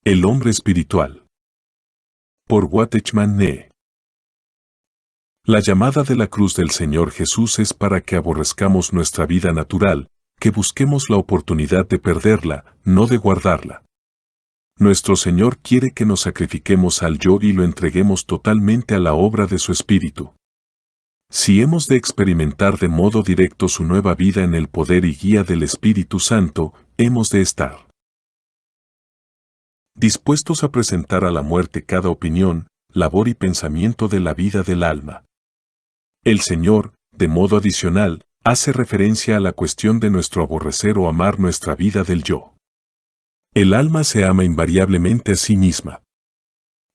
El hombre espiritual. Por Watchman Nee. La llamada de la cruz del Señor Jesús es para que aborrezcamos nuestra vida natural, que busquemos la oportunidad de perderla, no de guardarla. Nuestro Señor quiere que nos sacrifiquemos al yo y lo entreguemos totalmente a la obra de su Espíritu. Si hemos de experimentar de modo directo su nueva vida en el poder y guía del Espíritu Santo, hemos de estar dispuestos a presentar a la muerte cada opinión, labor y pensamiento de la vida del alma. El Señor, de modo adicional, hace referencia a la cuestión de nuestro aborrecer o amar nuestra vida del yo. El alma se ama invariablemente a sí misma.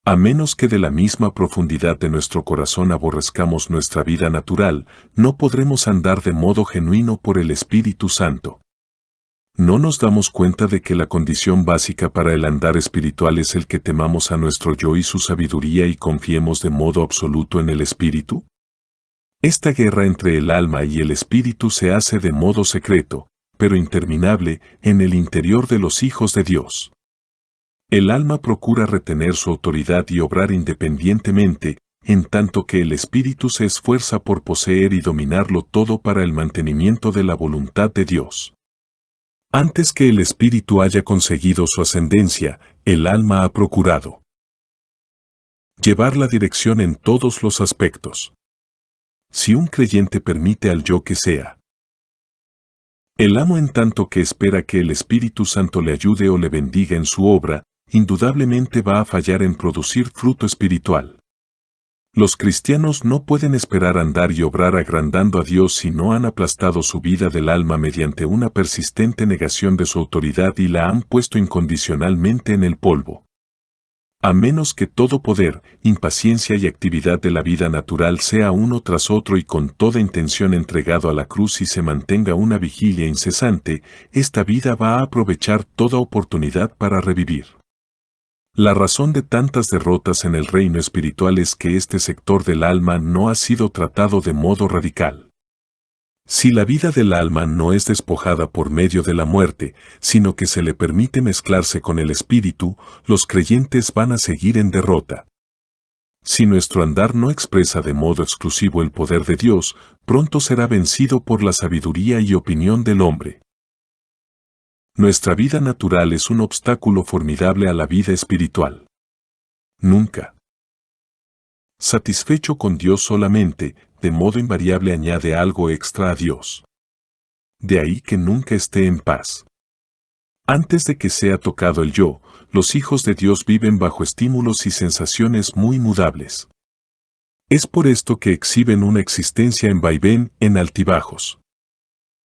A menos que de la misma profundidad de nuestro corazón aborrezcamos nuestra vida natural, no podremos andar de modo genuino por el Espíritu Santo. ¿No nos damos cuenta de que la condición básica para el andar espiritual es el que temamos a nuestro yo y su sabiduría y confiemos de modo absoluto en el Espíritu? Esta guerra entre el alma y el Espíritu se hace de modo secreto, pero interminable, en el interior de los hijos de Dios. El alma procura retener su autoridad y obrar independientemente, en tanto que el Espíritu se esfuerza por poseer y dominarlo todo para el mantenimiento de la voluntad de Dios. Antes que el Espíritu haya conseguido su ascendencia, el alma ha procurado llevar la dirección en todos los aspectos. Si un creyente permite al yo que sea el amo en tanto que espera que el Espíritu Santo le ayude o le bendiga en su obra, indudablemente va a fallar en producir fruto espiritual. Los cristianos no pueden esperar andar y obrar agrandando a Dios si no han aplastado su vida del alma mediante una persistente negación de su autoridad y la han puesto incondicionalmente en el polvo. A menos que todo poder, impaciencia y actividad de la vida natural sea uno tras otro y con toda intención entregado a la cruz y se mantenga una vigilia incesante, esta vida va a aprovechar toda oportunidad para revivir. La razón de tantas derrotas en el reino espiritual es que este sector del alma no ha sido tratado de modo radical. Si la vida del alma no es despojada por medio de la muerte, sino que se le permite mezclarse con el espíritu, los creyentes van a seguir en derrota. Si nuestro andar no expresa de modo exclusivo el poder de Dios, pronto será vencido por la sabiduría y opinión del hombre. Nuestra vida natural es un obstáculo formidable a la vida espiritual. Nunca satisfecho con Dios solamente, de modo invariable añade algo extra a Dios. De ahí que nunca esté en paz. Antes de que sea tocado el yo, los hijos de Dios viven bajo estímulos y sensaciones muy mudables. Es por esto que exhiben una existencia en vaivén, en altibajos.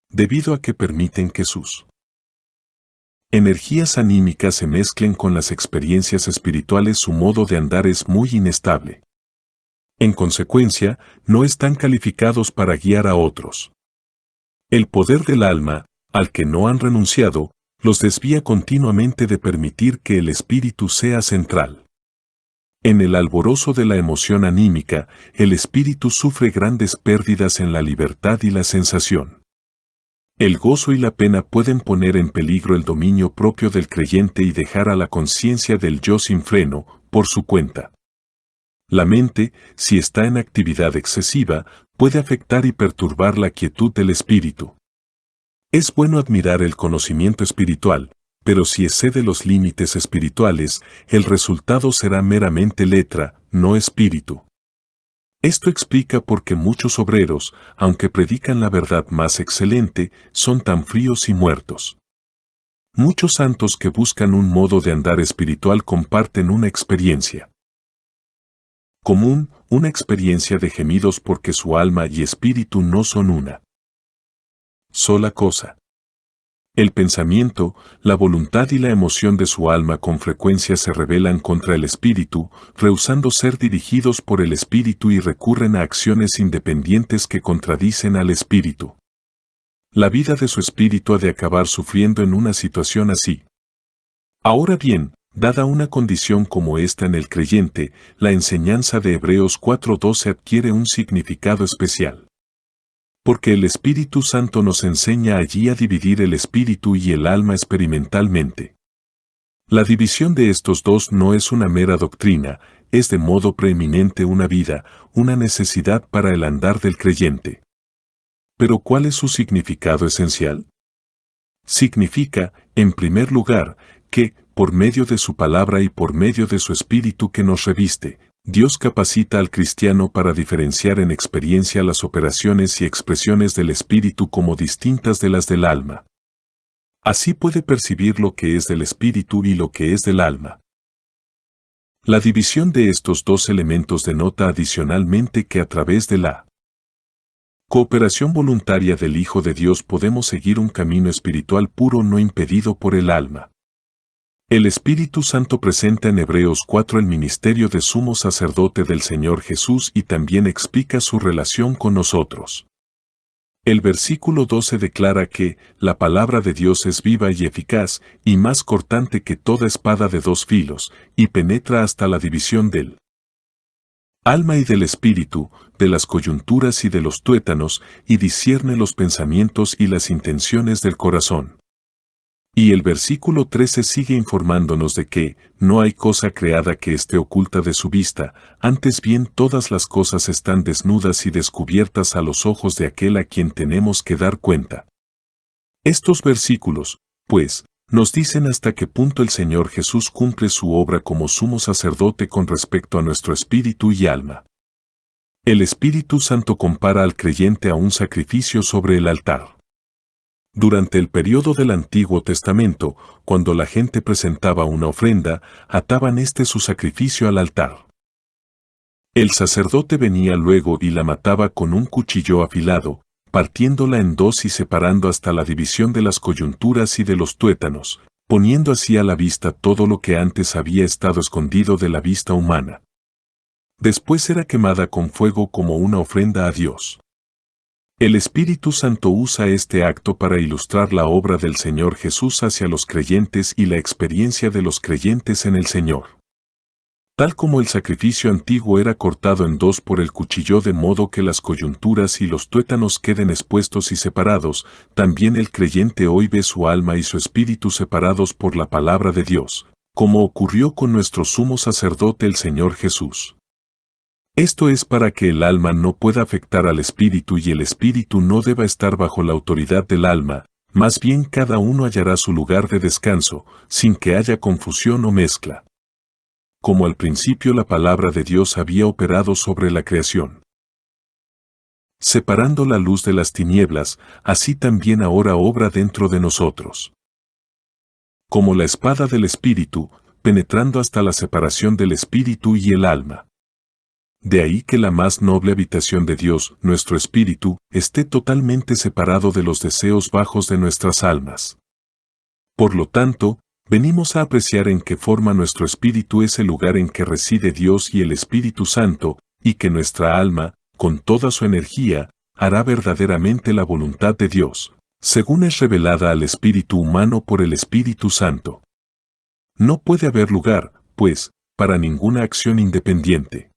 Debido a que permiten que sus energías anímicas se mezclen con las experiencias espirituales, su modo de andar es muy inestable. En consecuencia, no están calificados para guiar a otros. El poder del alma, al que no han renunciado, los desvía continuamente de permitir que el espíritu sea central. En el alborozo de la emoción anímica, el espíritu sufre grandes pérdidas en la libertad y la sensación. El gozo y la pena pueden poner en peligro el dominio propio del creyente y dejar a la conciencia del yo sin freno, por su cuenta. La mente, si está en actividad excesiva, puede afectar y perturbar la quietud del espíritu. Es bueno admirar el conocimiento espiritual, pero si excede los límites espirituales, el resultado será meramente letra, no espíritu. Esto explica por qué muchos obreros, aunque predican la verdad más excelente, son tan fríos y muertos. Muchos santos que buscan un modo de andar espiritual comparten una experiencia común, una experiencia de gemidos porque su alma y espíritu no son una sola cosa. El pensamiento, la voluntad y la emoción de su alma con frecuencia se rebelan contra el espíritu, rehusando ser dirigidos por el espíritu y recurren a acciones independientes que contradicen al espíritu. La vida de su espíritu ha de acabar sufriendo en una situación así. Ahora bien, dada una condición como esta en el creyente, la enseñanza de Hebreos 4:12 adquiere un significado especial. Porque el Espíritu Santo nos enseña allí a dividir el espíritu y el alma experimentalmente. La división de estos dos no es una mera doctrina, es de modo preeminente una vida, una necesidad para el andar del creyente. Pero ¿cuál es su significado esencial? Significa, en primer lugar, que, por medio de su palabra y por medio de su espíritu que nos reviste, Dios capacita al cristiano para diferenciar en experiencia las operaciones y expresiones del espíritu como distintas de las del alma. Así puede percibir lo que es del espíritu y lo que es del alma. La división de estos dos elementos denota adicionalmente que a través de la cooperación voluntaria del Hijo de Dios podemos seguir un camino espiritual puro no impedido por el alma. El Espíritu Santo presenta en Hebreos 4 el ministerio de sumo sacerdote del Señor Jesús y también explica su relación con nosotros. El versículo 12 declara que la palabra de Dios es viva y eficaz, y más cortante que toda espada de dos filos, y penetra hasta la división del alma y del espíritu, de las coyunturas y de los tuétanos, y discierne los pensamientos y las intenciones del corazón. Y el versículo 13 sigue informándonos de que no hay cosa creada que esté oculta de su vista, antes bien todas las cosas están desnudas y descubiertas a los ojos de aquel a quien tenemos que dar cuenta. Estos versículos, pues, nos dicen hasta qué punto el Señor Jesús cumple su obra como sumo sacerdote con respecto a nuestro espíritu y alma. El Espíritu Santo compara al creyente a un sacrificio sobre el altar. Durante el periodo del Antiguo Testamento, cuando la gente presentaba una ofrenda, ataban su sacrificio al altar. El sacerdote venía luego y la mataba con un cuchillo afilado, partiéndola en dos y separando hasta la división de las coyunturas y de los tuétanos, poniendo así a la vista todo lo que antes había estado escondido de la vista humana. Después era quemada con fuego como una ofrenda a Dios. El Espíritu Santo usa este acto para ilustrar la obra del Señor Jesús hacia los creyentes y la experiencia de los creyentes en el Señor. Tal como el sacrificio antiguo era cortado en dos por el cuchillo de modo que las coyunturas y los tuétanos queden expuestos y separados, también el creyente hoy ve su alma y su espíritu separados por la palabra de Dios, como ocurrió con nuestro sumo sacerdote el Señor Jesús. Esto es para que el alma no pueda afectar al espíritu y el espíritu no deba estar bajo la autoridad del alma, más bien cada uno hallará su lugar de descanso, sin que haya confusión o mezcla. Como al principio la palabra de Dios había operado sobre la creación, separando la luz de las tinieblas, así también ahora obra dentro de nosotros. Como la espada del espíritu, penetrando hasta la separación del espíritu y el alma. De ahí que la más noble habitación de Dios, nuestro espíritu, esté totalmente separado de los deseos bajos de nuestras almas. Por lo tanto, venimos a apreciar en qué forma nuestro espíritu es el lugar en que reside Dios y el Espíritu Santo, y que nuestra alma, con toda su energía, hará verdaderamente la voluntad de Dios, según es revelada al espíritu humano por el Espíritu Santo. No puede haber lugar, pues, para ninguna acción independiente.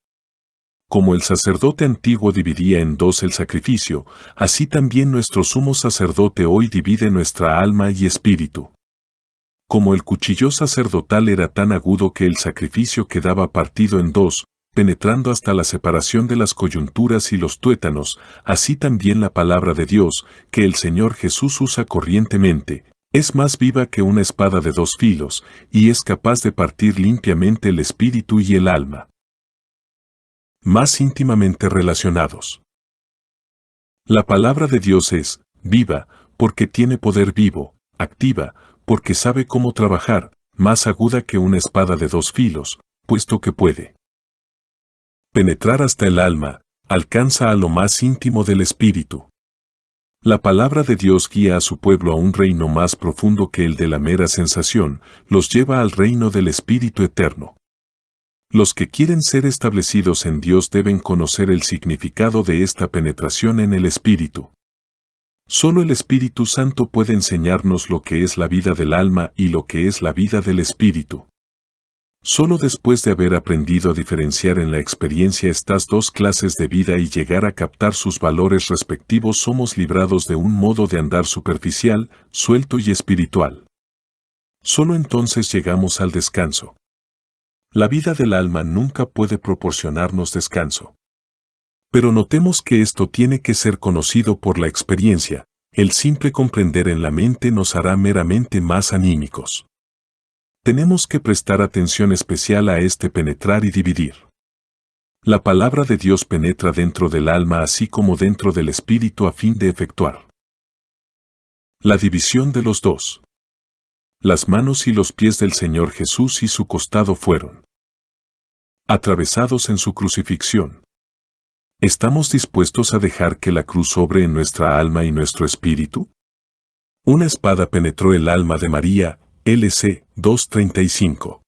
Como el sacerdote antiguo dividía en dos el sacrificio, así también nuestro sumo sacerdote hoy divide nuestra alma y espíritu. Como el cuchillo sacerdotal era tan agudo que el sacrificio quedaba partido en dos, penetrando hasta la separación de las coyunturas y los tuétanos, así también la palabra de Dios, que el Señor Jesús usa corrientemente, es más viva que una espada de dos filos, y es capaz de partir limpiamente el espíritu y el alma. Más íntimamente relacionados. La palabra de Dios es viva, porque tiene poder vivo, activa, porque sabe cómo trabajar, más aguda que una espada de dos filos, puesto que puede penetrar hasta el alma, alcanza a lo más íntimo del espíritu. La palabra de Dios guía a su pueblo a un reino más profundo que el de la mera sensación, los lleva al reino del Espíritu Eterno. Los que quieren ser establecidos en Dios deben conocer el significado de esta penetración en el Espíritu. Solo el Espíritu Santo puede enseñarnos lo que es la vida del alma y lo que es la vida del Espíritu. Solo después de haber aprendido a diferenciar en la experiencia estas dos clases de vida y llegar a captar sus valores respectivos somos librados de un modo de andar superficial, suelto y espiritual. Solo entonces llegamos al descanso. La vida del alma nunca puede proporcionarnos descanso. Pero notemos que esto tiene que ser conocido por la experiencia. El simple comprender en la mente nos hará meramente más anímicos. Tenemos que prestar atención especial a este penetrar y dividir. La palabra de Dios penetra dentro del alma así como dentro del espíritu a fin de efectuar la división de los dos. Las manos y los pies del Señor Jesús y su costado fueron atravesados en su crucifixión. ¿Estamos dispuestos a dejar que la cruz obre en nuestra alma y nuestro espíritu? Una espada penetró el alma de María, LC 2:35.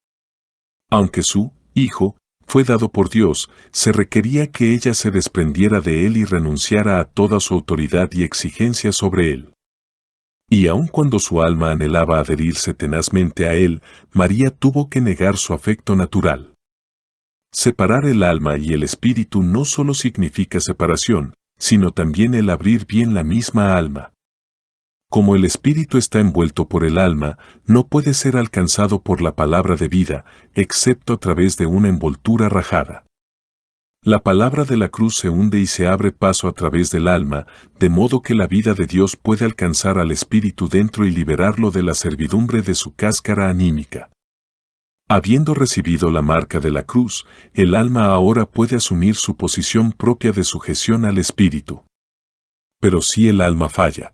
Aunque su Hijo fue dado por Dios, se requería que ella se desprendiera de él y renunciara a toda su autoridad y exigencia sobre él. Y aun cuando su alma anhelaba adherirse tenazmente a él, María tuvo que negar su afecto natural. Separar el alma y el espíritu no solo significa separación, sino también el abrir bien la misma alma. Como el espíritu está envuelto por el alma, no puede ser alcanzado por la palabra de vida, excepto a través de una envoltura rajada. La palabra de la cruz se hunde y se abre paso a través del alma, de modo que la vida de Dios puede alcanzar al espíritu dentro y liberarlo de la servidumbre de su cáscara anímica. Habiendo recibido la marca de la cruz, el alma ahora puede asumir su posición propia de sujeción al espíritu. Pero si el alma falla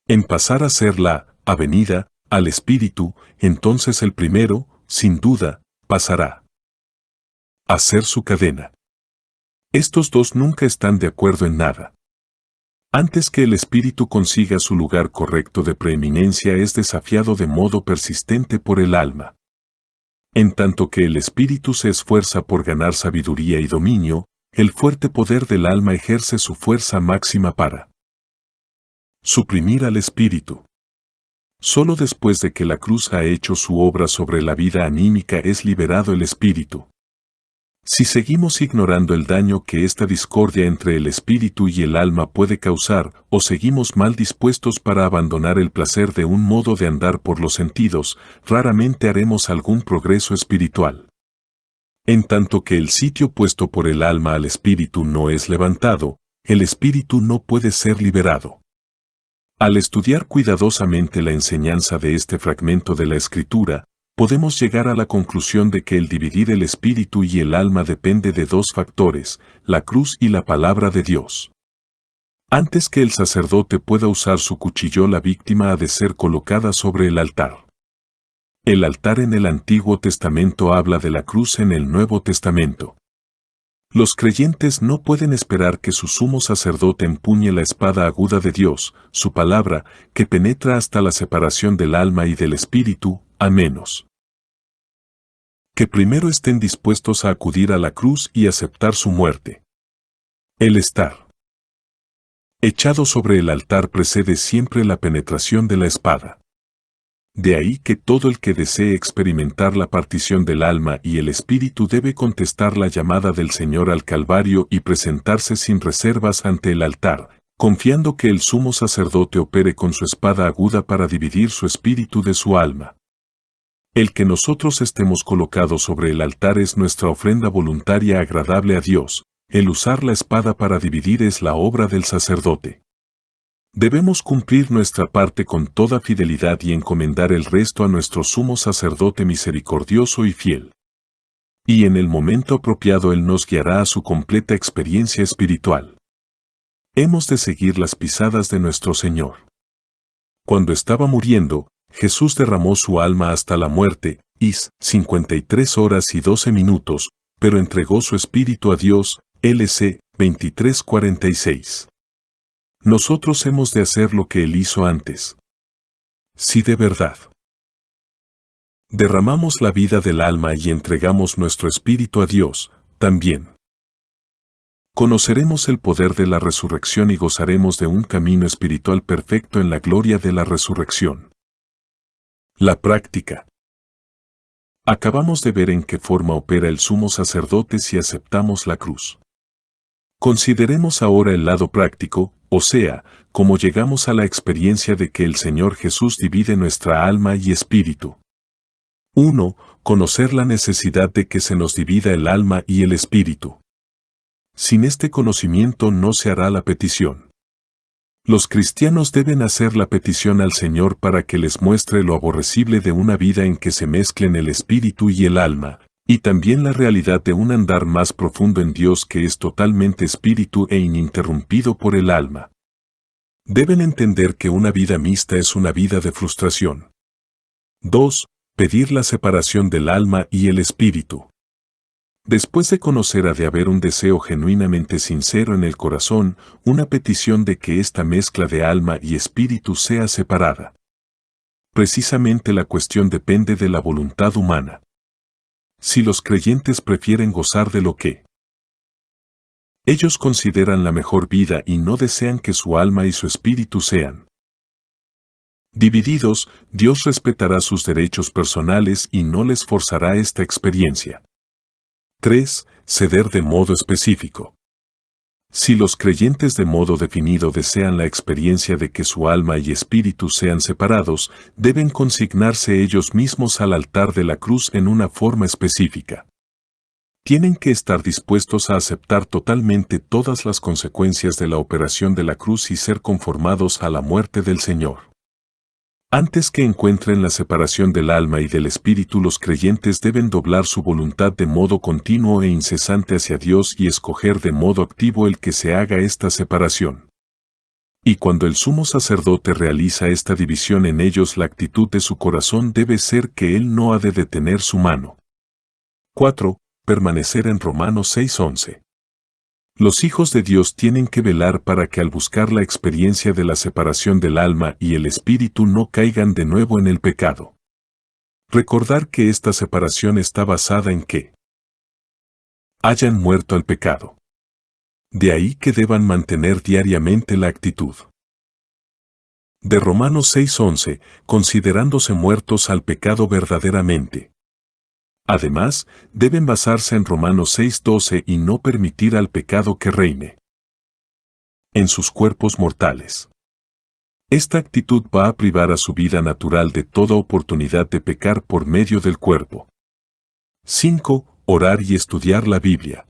en pasar a ser la avenida al espíritu, entonces el primero, sin duda, pasará a ser su cadena. Estos dos nunca están de acuerdo en nada. Antes que el espíritu consiga su lugar correcto de preeminencia es desafiado de modo persistente por el alma. En tanto que el espíritu se esfuerza por ganar sabiduría y dominio, el fuerte poder del alma ejerce su fuerza máxima para suprimir al espíritu. Solo después de que la cruz ha hecho su obra sobre la vida anímica es liberado el espíritu. Si seguimos ignorando el daño que esta discordia entre el espíritu y el alma puede causar, o seguimos mal dispuestos para abandonar el placer de un modo de andar por los sentidos, raramente haremos algún progreso espiritual. En tanto que el sitio puesto por el alma al espíritu no es levantado, el espíritu no puede ser liberado. Al estudiar cuidadosamente la enseñanza de este fragmento de la Escritura, podemos llegar a la conclusión de que el dividir el espíritu y el alma depende de dos factores, la cruz y la palabra de Dios. Antes que el sacerdote pueda usar su cuchillo, la víctima ha de ser colocada sobre el altar. El altar en el Antiguo Testamento habla de la cruz en el Nuevo Testamento. Los creyentes no pueden esperar que su sumo sacerdote empuñe la espada aguda de Dios, su palabra, que penetra hasta la separación del alma y del espíritu, a menos que primero estén dispuestos a acudir a la cruz y aceptar su muerte. El estar echado sobre el altar precede siempre la penetración de la espada. De ahí que todo el que desee experimentar la partición del alma y el espíritu debe contestar la llamada del Señor al Calvario y presentarse sin reservas ante el altar, confiando que el sumo sacerdote opere con su espada aguda para dividir su espíritu de su alma. El que nosotros estemos colocados sobre el altar es nuestra ofrenda voluntaria agradable a Dios, el usar la espada para dividir es la obra del sacerdote. Debemos cumplir nuestra parte con toda fidelidad y encomendar el resto a nuestro sumo sacerdote misericordioso y fiel. Y en el momento apropiado Él nos guiará a su completa experiencia espiritual. Hemos de seguir las pisadas de nuestro Señor. Cuando estaba muriendo, Jesús derramó su alma hasta la muerte, Is 53 horas y 12 minutos, pero entregó su espíritu a Dios, LC 23:46. Nosotros hemos de hacer lo que Él hizo antes. Si de verdad derramamos la vida del alma y entregamos nuestro espíritu a Dios, también conoceremos el poder de la resurrección y gozaremos de un camino espiritual perfecto en la gloria de la resurrección. La práctica. Acabamos de ver en qué forma opera el sumo sacerdote si aceptamos la cruz. Consideremos ahora el lado práctico, o sea, cómo llegamos a la experiencia de que el Señor Jesús divide nuestra alma y espíritu. 1. Conocer la necesidad de que se nos divida el alma y el espíritu. Sin este conocimiento no se hará la petición. Los cristianos deben hacer la petición al Señor para que les muestre lo aborrecible de una vida en que se mezclen el espíritu y el alma, y también la realidad de un andar más profundo en Dios que es totalmente espíritu e ininterrumpido por el alma. Deben entender que una vida mixta es una vida de frustración. 2. Pedir la separación del alma y el espíritu. Después de conocer ha de haber un deseo genuinamente sincero en el corazón, una petición de que esta mezcla de alma y espíritu sea separada. Precisamente la cuestión depende de la voluntad humana. Si los creyentes prefieren gozar de lo que ellos consideran la mejor vida y no desean que su alma y su espíritu sean divididos, Dios respetará sus derechos personales y no les forzará esta experiencia. 3. Ceder de modo específico. Si los creyentes de modo definido desean la experiencia de que su alma y espíritu sean separados, deben consignarse ellos mismos al altar de la cruz en una forma específica. Tienen que estar dispuestos a aceptar totalmente todas las consecuencias de la operación de la cruz y ser conformados a la muerte del Señor. Antes que encuentren la separación del alma y del espíritu, los creyentes deben doblar su voluntad de modo continuo e incesante hacia Dios y escoger de modo activo el que se haga esta separación. Y cuando el sumo sacerdote realiza esta división en ellos, la actitud de su corazón debe ser que él no ha de detener su mano. 4. Permanecer en Romanos 6:11. Los hijos de Dios tienen que velar para que al buscar la experiencia de la separación del alma y el espíritu no caigan de nuevo en el pecado. Recordar que esta separación está basada en que hayan muerto al pecado. De ahí que deban mantener diariamente la actitud de Romanos 6:11, considerándose muertos al pecado verdaderamente. Además, deben basarse en Romanos 6:12 y no permitir al pecado que reine en sus cuerpos mortales. Esta actitud va a privar a su vida natural de toda oportunidad de pecar por medio del cuerpo. 5. Orar y estudiar la Biblia.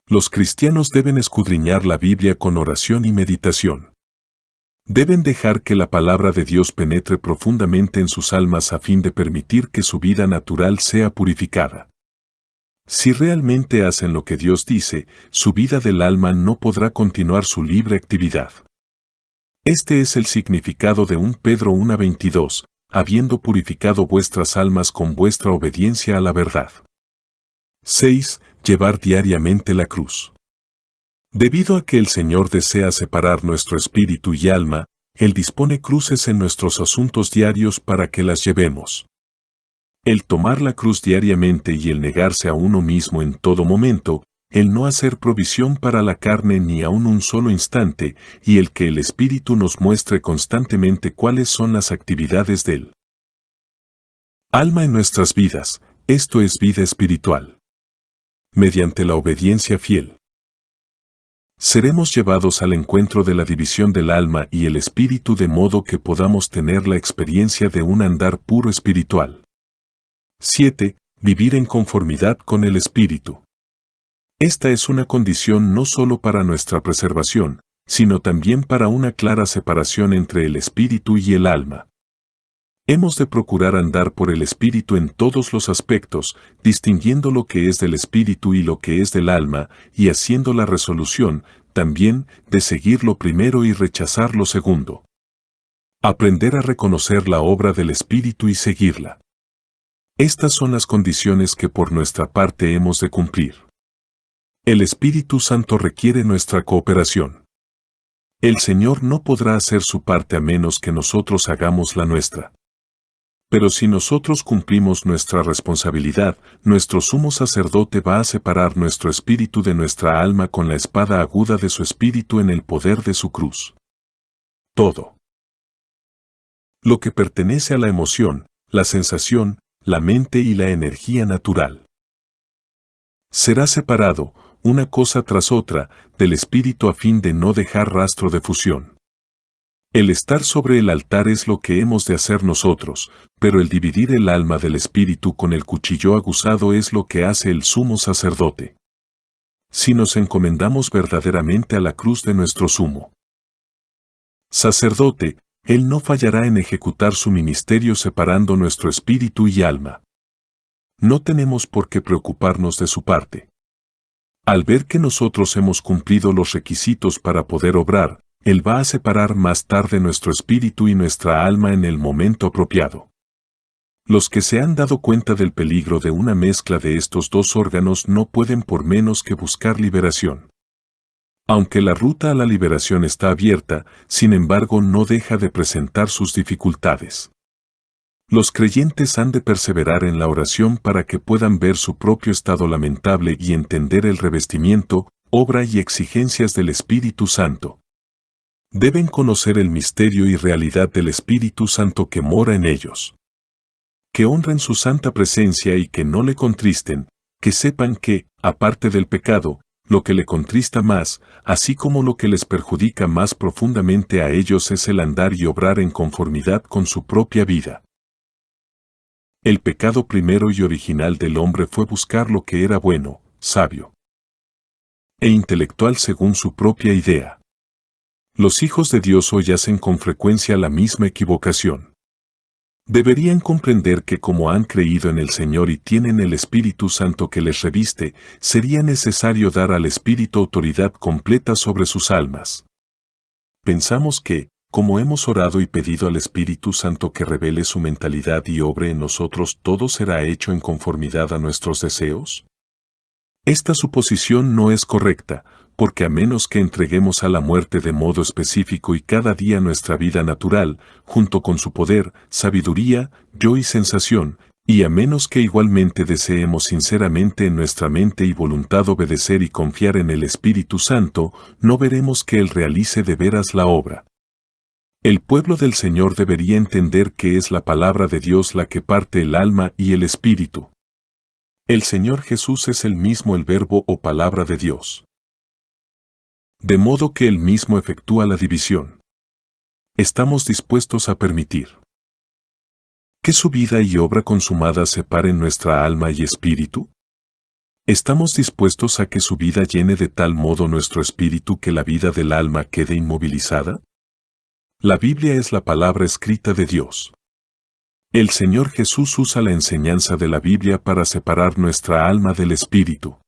Los cristianos deben escudriñar la Biblia con oración y meditación. Deben dejar que la palabra de Dios penetre profundamente en sus almas a fin de permitir que su vida natural sea purificada. Si realmente hacen lo que Dios dice, su vida del alma no podrá continuar su libre actividad. Este es el significado de 1 Pedro 1:22, habiendo purificado vuestras almas con vuestra obediencia a la verdad. 6. Llevar diariamente la cruz. Debido a que el Señor desea separar nuestro espíritu y alma, Él dispone cruces en nuestros asuntos diarios para que las llevemos. El tomar la cruz diariamente y el negarse a uno mismo en todo momento, el no hacer provisión para la carne ni aun un solo instante, y el que el Espíritu nos muestre constantemente cuáles son las actividades del alma en nuestras vidas, esto es vida espiritual. Mediante la obediencia fiel, seremos llevados al encuentro de la división del alma y el espíritu de modo que podamos tener la experiencia de un andar puro espiritual. 7. Vivir en conformidad con el espíritu. Esta es una condición no solo para nuestra preservación, sino también para una clara separación entre el espíritu y el alma. Hemos de procurar andar por el espíritu en todos los aspectos, distinguiendo lo que es del espíritu y lo que es del alma, y haciendo la resolución, también, de seguir lo primero y rechazar lo segundo. Aprender a reconocer la obra del espíritu y seguirla. Estas son las condiciones que por nuestra parte hemos de cumplir. El Espíritu Santo requiere nuestra cooperación. El Señor no podrá hacer su parte a menos que nosotros hagamos la nuestra. Pero si nosotros cumplimos nuestra responsabilidad, nuestro sumo sacerdote va a separar nuestro espíritu de nuestra alma con la espada aguda de su espíritu en el poder de su cruz. Todo lo que pertenece a la emoción, la sensación, la mente y la energía natural será separado, una cosa tras otra, del Espíritu a fin de no dejar rastro de fusión. El estar sobre el altar es lo que hemos de hacer nosotros, pero el dividir el alma del Espíritu con el cuchillo aguzado es lo que hace el sumo sacerdote. Si nos encomendamos verdaderamente a la cruz de nuestro sumo sacerdote, Él no fallará en ejecutar su ministerio separando nuestro espíritu y alma. No tenemos por qué preocuparnos de su parte. Al ver que nosotros hemos cumplido los requisitos para poder obrar, Él va a separar más tarde nuestro espíritu y nuestra alma en el momento apropiado. Los que se han dado cuenta del peligro de una mezcla de estos dos órganos no pueden por menos que buscar liberación. Aunque la ruta a la liberación está abierta, sin embargo no deja de presentar sus dificultades. Los creyentes han de perseverar en la oración para que puedan ver su propio estado lamentable y entender el revestimiento, obra y exigencias del Espíritu Santo. Deben conocer el misterio y realidad del Espíritu Santo que mora en ellos. Que honren su santa presencia y que no le contristen, que sepan que, aparte del pecado, lo que le contrista más, así como lo que les perjudica más profundamente a ellos es el andar y obrar en conformidad con su propia vida. El pecado primero y original del hombre fue buscar lo que era bueno, sabio e intelectual según su propia idea. Los hijos de Dios hoy hacen con frecuencia la misma equivocación. Deberían comprender que como han creído en el Señor y tienen el Espíritu Santo que les reviste, sería necesario dar al Espíritu autoridad completa sobre sus almas. Pensamos que, como hemos orado y pedido al Espíritu Santo que revele su mentalidad y obre en nosotros, todo será hecho en conformidad a nuestros deseos. Esta suposición no es correcta, porque a menos que entreguemos a la muerte de modo específico y cada día nuestra vida natural, junto con su poder, sabiduría, yo y sensación, y a menos que igualmente deseemos sinceramente en nuestra mente y voluntad obedecer y confiar en el Espíritu Santo, no veremos que Él realice de veras la obra. El pueblo del Señor debería entender que es la palabra de Dios la que parte el alma y el espíritu. El Señor Jesús es el mismo el verbo o palabra de Dios. De modo que Él mismo efectúa la división. ¿Estamos dispuestos a permitir que su vida y obra consumada separen nuestra alma y espíritu? ¿Estamos dispuestos a que su vida llene de tal modo nuestro espíritu que la vida del alma quede inmovilizada? La Biblia es la palabra escrita de Dios. El Señor Jesús usa la enseñanza de la Biblia para separar nuestra alma del espíritu.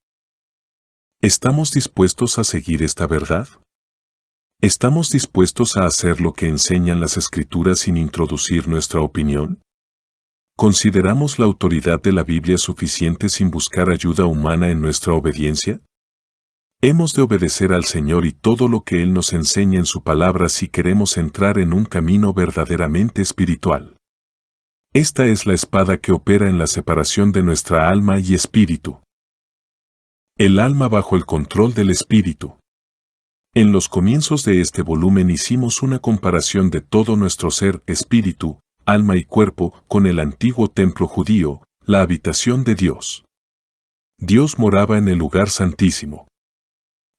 ¿Estamos dispuestos a seguir esta verdad? ¿Estamos dispuestos a hacer lo que enseñan las Escrituras sin introducir nuestra opinión? ¿Consideramos la autoridad de la Biblia suficiente sin buscar ayuda humana en nuestra obediencia? Hemos de obedecer al Señor y todo lo que Él nos enseña en su palabra si queremos entrar en un camino verdaderamente espiritual. Esta es la espada que opera en la separación de nuestra alma y espíritu. El alma bajo el control del espíritu. En los comienzos de este volumen hicimos una comparación de todo nuestro ser, espíritu, alma y cuerpo, con el antiguo templo judío, la habitación de Dios. Dios moraba en el lugar santísimo.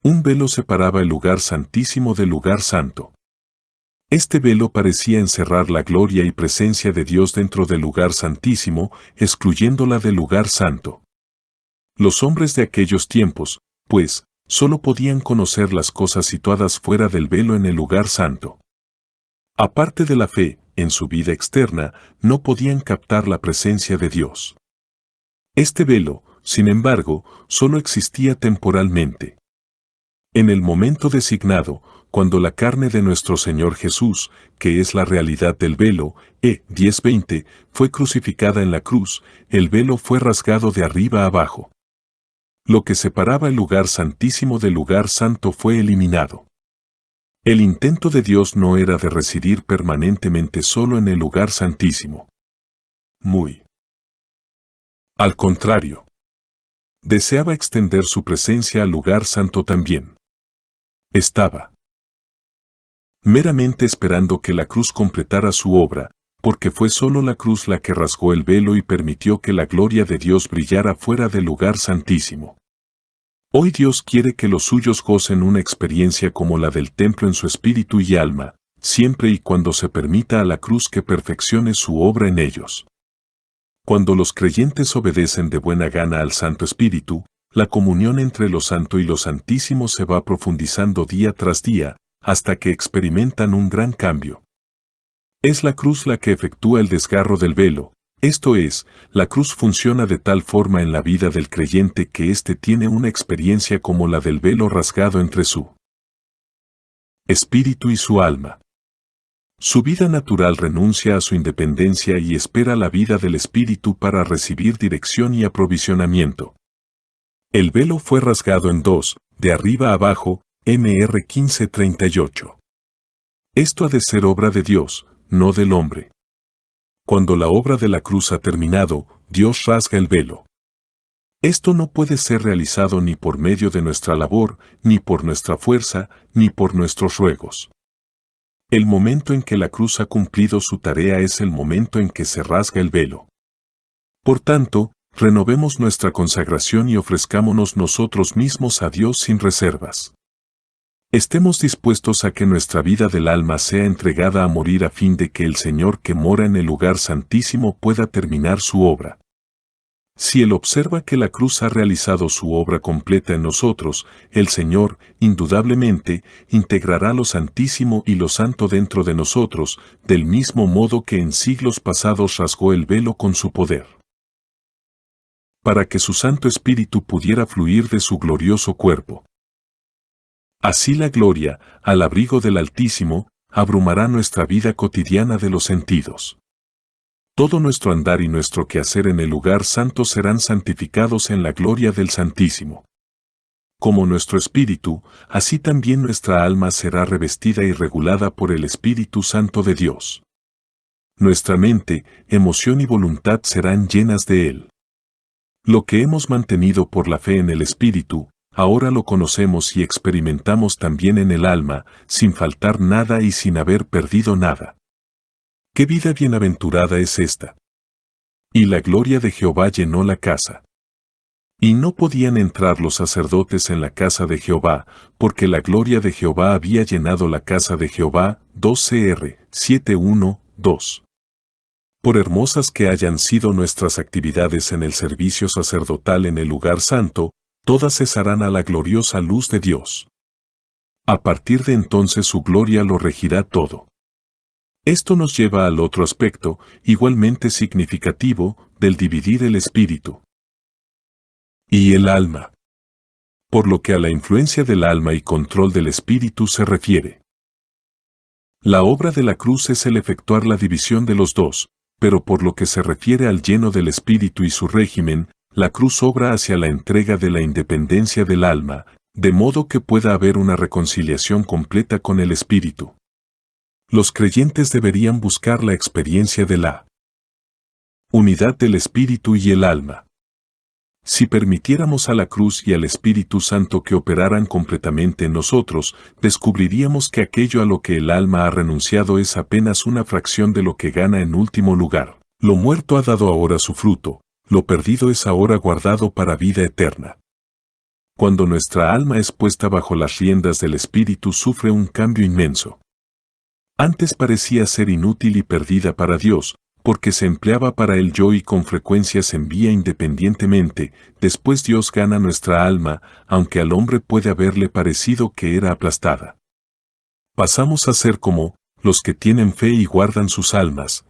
Un velo separaba el lugar santísimo del lugar santo. Este velo parecía encerrar la gloria y presencia de Dios dentro del lugar santísimo, excluyéndola del lugar santo. Los hombres de aquellos tiempos, pues, solo podían conocer las cosas situadas fuera del velo en el lugar santo. Aparte de la fe, en su vida externa, no podían captar la presencia de Dios. Este velo, sin embargo, solo existía temporalmente. En el momento designado, cuando la carne de nuestro Señor Jesús, que es la realidad del velo, 10:20, fue crucificada en la cruz, el velo fue rasgado de arriba a abajo. Lo que separaba el lugar santísimo del lugar santo fue eliminado. El intento de Dios no era de residir permanentemente solo en el lugar santísimo. Muy al contrario. Deseaba extender su presencia al lugar santo también. Estaba meramente esperando que la cruz completara su obra, porque fue solo la cruz la que rasgó el velo y permitió que la gloria de Dios brillara fuera del lugar santísimo. Hoy Dios quiere que los suyos gocen una experiencia como la del templo en su espíritu y alma, siempre y cuando se permita a la cruz que perfeccione su obra en ellos. Cuando los creyentes obedecen de buena gana al Santo Espíritu, la comunión entre lo santo y lo santísimo se va profundizando día tras día, hasta que experimentan un gran cambio. Es la cruz la que efectúa el desgarro del velo, esto es, la cruz funciona de tal forma en la vida del creyente que éste tiene una experiencia como la del velo rasgado entre su espíritu y su alma. Su vida natural renuncia a su independencia y espera la vida del espíritu para recibir dirección y aprovisionamiento. El velo fue rasgado en dos, de arriba a abajo, Mr 1538. Esto ha de ser obra de Dios, no del hombre. Cuando la obra de la cruz ha terminado, Dios rasga el velo. Esto no puede ser realizado ni por medio de nuestra labor, ni por nuestra fuerza, ni por nuestros ruegos. El momento en que la cruz ha cumplido su tarea es el momento en que se rasga el velo. Por tanto, renovemos nuestra consagración y ofrezcámonos nosotros mismos a Dios sin reservas. Estemos dispuestos a que nuestra vida del alma sea entregada a morir a fin de que el Señor que mora en el lugar santísimo pueda terminar su obra. Si Él observa que la cruz ha realizado su obra completa en nosotros, el Señor, indudablemente, integrará lo santísimo y lo santo dentro de nosotros, del mismo modo que en siglos pasados rasgó el velo con su poder. Para que su Santo Espíritu pudiera fluir de su glorioso cuerpo. Así la gloria, al abrigo del Altísimo, abrumará nuestra vida cotidiana de los sentidos. Todo nuestro andar y nuestro quehacer en el lugar santo serán santificados en la gloria del Santísimo. Como nuestro espíritu, así también nuestra alma será revestida y regulada por el Espíritu Santo de Dios. Nuestra mente, emoción y voluntad serán llenas de Él. Lo que hemos mantenido por la fe en el Espíritu, ahora lo conocemos y experimentamos también en el alma, sin faltar nada y sin haber perdido nada. ¡Qué vida bienaventurada es esta! Y la gloria de Jehová llenó la casa. Y no podían entrar los sacerdotes en la casa de Jehová, porque la gloria de Jehová había llenado la casa de Jehová. 2 Cr. 7:1-2. Por hermosas que hayan sido nuestras actividades en el servicio sacerdotal en el lugar santo, todas cesarán a la gloriosa luz de Dios. A partir de entonces su gloria lo regirá todo. Esto nos lleva al otro aspecto, igualmente significativo, del dividir el espíritu y el alma. Por lo que a la influencia del alma y control del espíritu se refiere. La obra de la cruz es el efectuar la división de los dos, pero por lo que se refiere al lleno del espíritu y su régimen, la cruz obra hacia la entrega de la independencia del alma, de modo que pueda haber una reconciliación completa con el espíritu. Los creyentes deberían buscar la experiencia de la unidad del espíritu y el alma. Si permitiéramos a la cruz y al Espíritu Santo que operaran completamente en nosotros, descubriríamos que aquello a lo que el alma ha renunciado es apenas una fracción de lo que gana en último lugar. Lo muerto ha dado ahora su fruto, lo perdido es ahora guardado para vida eterna. Cuando nuestra alma es puesta bajo las riendas del Espíritu sufre un cambio inmenso. Antes parecía ser inútil y perdida para Dios, porque se empleaba para el yo y con frecuencia se envía independientemente. Después Dios gana nuestra alma, aunque al hombre puede haberle parecido que era aplastada. Pasamos a ser como los que tienen fe y guardan sus almas.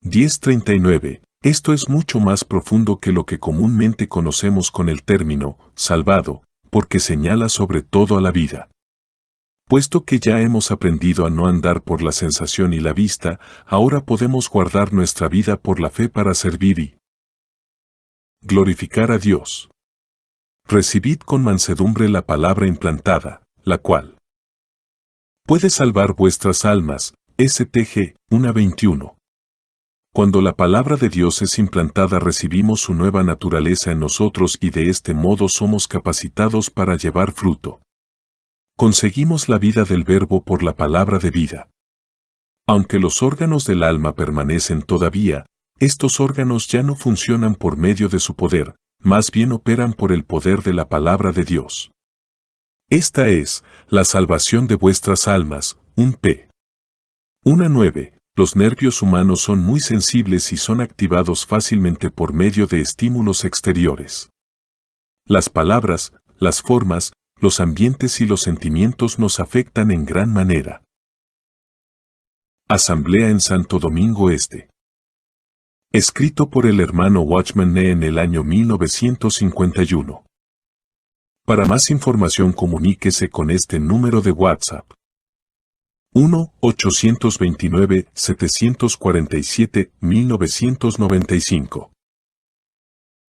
10:39. Esto es mucho más profundo que lo que comúnmente conocemos con el término salvado, porque señala sobre todo a la vida. Puesto que ya hemos aprendido a no andar por la sensación y la vista, ahora podemos guardar nuestra vida por la fe para servir y glorificar a Dios. Recibid con mansedumbre la palabra implantada, la cual puede salvar vuestras almas. STG 1:21. Cuando la palabra de Dios es implantada recibimos su nueva naturaleza en nosotros y de este modo somos capacitados para llevar fruto. Conseguimos la vida del Verbo por la palabra de vida. Aunque los órganos del alma permanecen todavía, estos órganos ya no funcionan por medio de su poder, más bien operan por el poder de la palabra de Dios. Esta es la salvación de vuestras almas, un p. 1.9. Los nervios humanos son muy sensibles y son activados fácilmente por medio de estímulos exteriores. Las palabras, las formas, los ambientes y los sentimientos nos afectan en gran manera. Asamblea en Santo Domingo Este. Escrito por el hermano Watchman Nee en el año 1951. Para más información comuníquese con este número de WhatsApp. 1-829-747-1995.